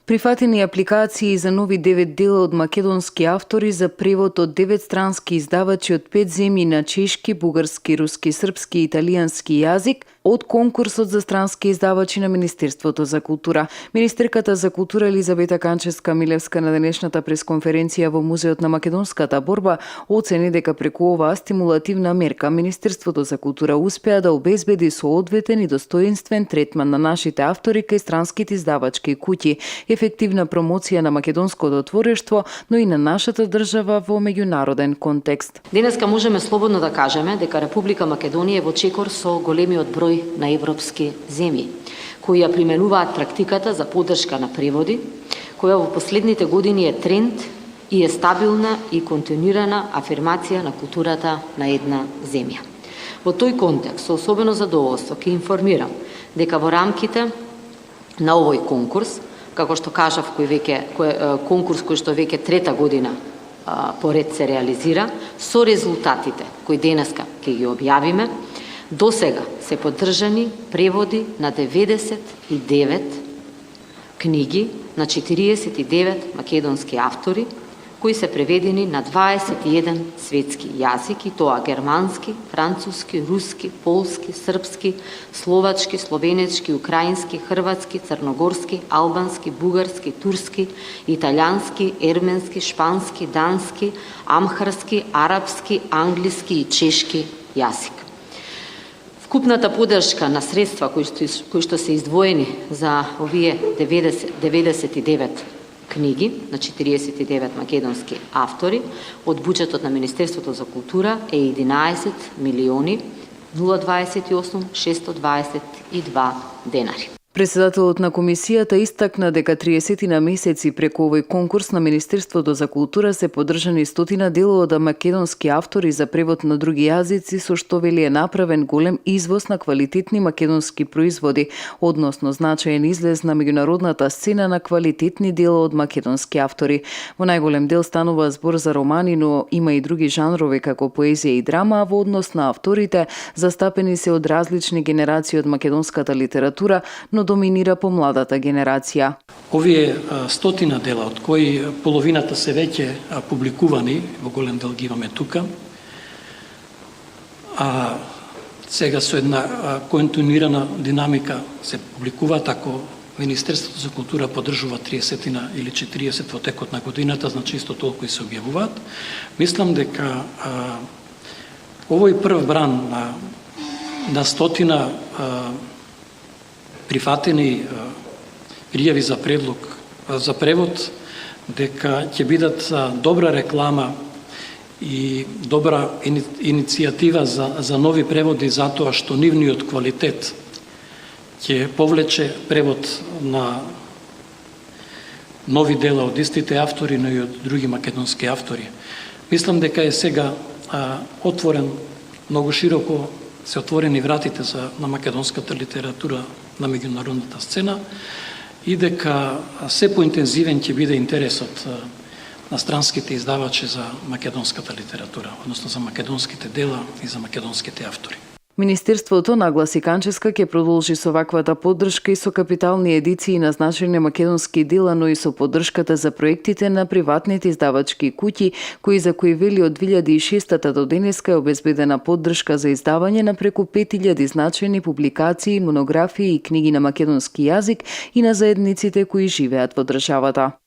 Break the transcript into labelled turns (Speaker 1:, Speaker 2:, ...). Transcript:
Speaker 1: Прифатени апликации за нови 9 дела од македонски автори за превод од 9 странски издавачи од 5 земји на чешки, бугарски, руски, српски и италијански јазик од конкурсот за странски издавачи на Министерството за култура. Министерката за култура Елизавета Канчевска-Милевска на денешната пресконференција во Музеот на македонската борба оцени дека преку оваа стимулативна мерка Министерството за култура успеа да обезбеди соодветен и достоинствен третман на нашите автори кај странските издавачки куќи, ефективна промоција на македонското творештво, но и на нашата држава во меѓународен контекст.
Speaker 2: Денеска можеме слободно да кажеме дека Република Македонија е во чекор со големиот број на европски земји, кои ја применуваат практиката за поддршка на преводи, која во последните години е тренд и е стабилна и континуирана афирмација на културата на една земја. Во тој контекст, со особено задоволство, ќе информирам дека во рамките на овој конкурс, како што кажав, конкурс кој што веќе трета година поред се реализира, со резултатите кои денеска ќе ги објавиме, до сега се поддржани преводи на 99 книги на 49 македонски автори, кои се преведени на 21 светски јазики, тоа германски, француски, руски, полски, српски, словачки, словенечки, украински, хрватски, црногорски, албански, бугарски, турски, италијански, ерменски, шпански, дански, амхарски, арапски, англиски и чешки јазик. Вкупната поддршка на средства кои што се издвоени за овие 99 книги на 49 македонски автори од буџетот на Министерството за култура е 11 милиони 028 622 денари.
Speaker 1: Председателот на комисијата истакна дека 30 на месеци преку овој конкурс на Министерството за култура се поддржани 100 дела од македонски автори за превод на други јазици, со што вели е направен голем извоз на квалитетни македонски производи, односно значаен излез на меѓународната сцена на квалитетни дела од македонски автори. Во најголем дел станува збор за романи, но има и други жанрови како поезија и драма, а во однос на авторите застапени се од различни генерации од македонската литература, но доминира помладата генерација.
Speaker 3: Овие 100 дела, од кои половината се веќе публикувани, во голем дел ги имаме тука, а сега со една континуирана динамика се публикуваат, ако Министерството за култура поддржува 30 или 40 во текот на годината, значи исто толку и се објавуваат. Мислам дека овој прв бран на 100 прифатени пријави за предлог за превод, дека ќе бидат добра реклама и добра иницијатива за нови преводи, затоа што нивниот квалитет ќе повлече превод на нови дела од истите автори, но и од други македонски автори. Мислам дека е сега отворен многу широко, се отворени вратите на македонската литература на меѓународната сцена и дека се поинтензивен ќе биде интересот на странските издавачи за македонската литература, односно за македонските дела и за македонските автори.
Speaker 1: Министерството, нагласи Канчевска, ќе продолжи со ваквата поддршка и со капитални едиции на значајни македонски дела, но и со поддршката за проектите на приватните издавачки куќи, за кои вели од 2006 до денеска е обезбедена поддршка за издавање на преку 5000 значајни публикации, монографии и книги на македонски јазик и на заедниците кои живеат во државата.